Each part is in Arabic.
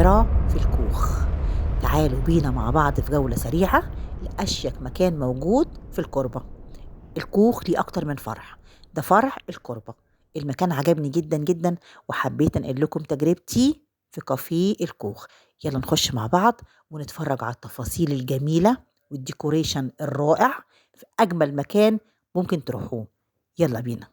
القاهرة في الكوخ. تعالوا بينا مع بعض في جولة سريعة لأشيك مكان موجود في الكوربة. الكوخ ليه أكتر من فرع، ده فرع الكوربة. المكان عجبني جدا جدا وحبيت أنقل لكم تجربتي في كافيه الكوخ. يلا نخش مع بعض ونتفرج على التفاصيل الجميلة والديكوريشن الرائع في أجمل مكان ممكن تروحوه. يلا بينا.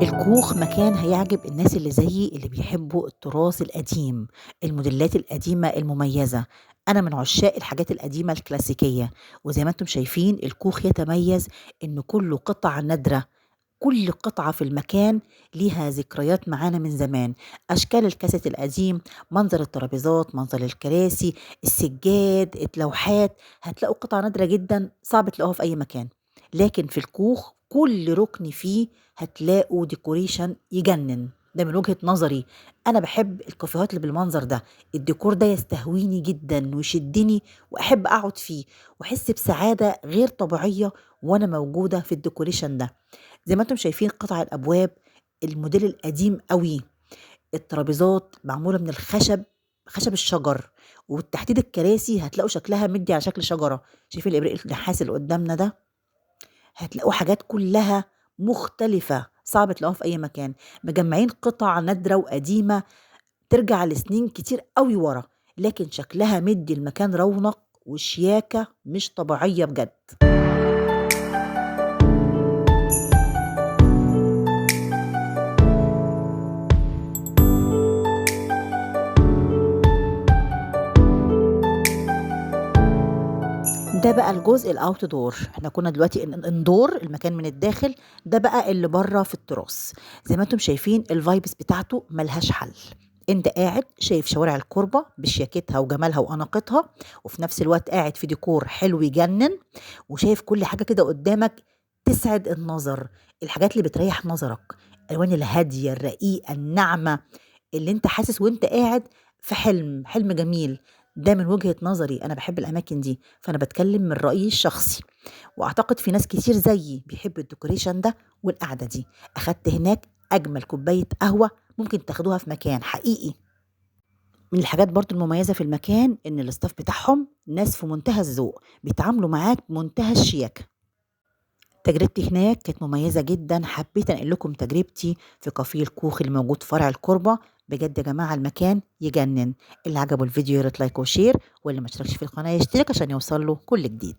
الكوخ مكان هيعجب الناس اللي زيي اللي بيحبوا التراث القديم، الموديلات القديمة المميزة. أنا من عشاق الحاجات القديمة الكلاسيكية، وزي ما انتم شايفين الكوخ يتميز إنه كله قطع نادرة. كل قطعة في المكان ليها ذكريات معانا من زمان، أشكال الكاسيت القديم، منظر الترابيزات، منظر الكراسي، السجاد، اللوحات. هتلاقوا قطع نادرة جدا صعب تلاقوها في أي مكان، لكن في الكوخ كل ركن فيه هتلاقوا ديكوريشن يجنن. ده من وجهة نظري، أنا بحب الكافيهات اللي بالمنظر ده. الديكور ده يستهويني جدا ويشدني وأحب أقعد فيه وأحس بسعادة غير طبيعية وأنا موجودة في الديكوريشن ده. زي ما انتم شايفين قطع الابواب الموديل القديم قوي، الترابيزات معموله من الخشب، خشب الشجر، وتحديد الكراسي هتلاقوا شكلها مدي على شكل شجره. شايفين الابريق النحاس اللي قدامنا ده؟ هتلاقوا حاجات كلها مختلفه صعب تلاقوها في اي مكان. مجمعين قطع نادره وقديمه ترجع لسنين كتير قوي ورا، لكن شكلها مدي المكان رونق وشياكه مش طبيعيه بجد. ده بقى الجزء الاوت دور. احنا كنا دلوقتي اندور المكان من الداخل، ده بقى اللي بره في التراس. زي ما انتم شايفين الفايبس بتاعته ملهاش حل. انت قاعد شايف شوارع الكوربة بشياكتها وجمالها واناقتها، وفي نفس الوقت قاعد في ديكور حلو يجنن، وشايف كل حاجة كده قدامك تسعد النظر. الحاجات اللي بتريح نظرك، الالوان الهادية الرقيقة الناعمة، اللي انت حاسس وانت قاعد في حلم جميل. ده من وجهة نظري، أنا بحب الأماكن دي، فأنا بتكلم من رأيي الشخصي، وأعتقد في ناس كتير زيي بيحبوا الديكوريشن ده والقعدة دي. أخدت هناك أجمل كوباية قهوة ممكن تاخدوها في مكان حقيقي. من الحاجات برضو المميزة في المكان إن الاستاف بتاعهم ناس في منتهى الذوق، بيتعاملوا معاك بمنتهى الشياكة. تجربتي هناك كانت مميزة جدا، حبيت أنقل لكم تجربتي في كافيه الكوخ اللي موجود في فرع الكوربة. بجد يا جماعة المكان يجنن. اللي عجبه الفيديو ياريت لايك وشير، واللي ما اشتركش في القناة يشترك عشان يوصل له كل جديد.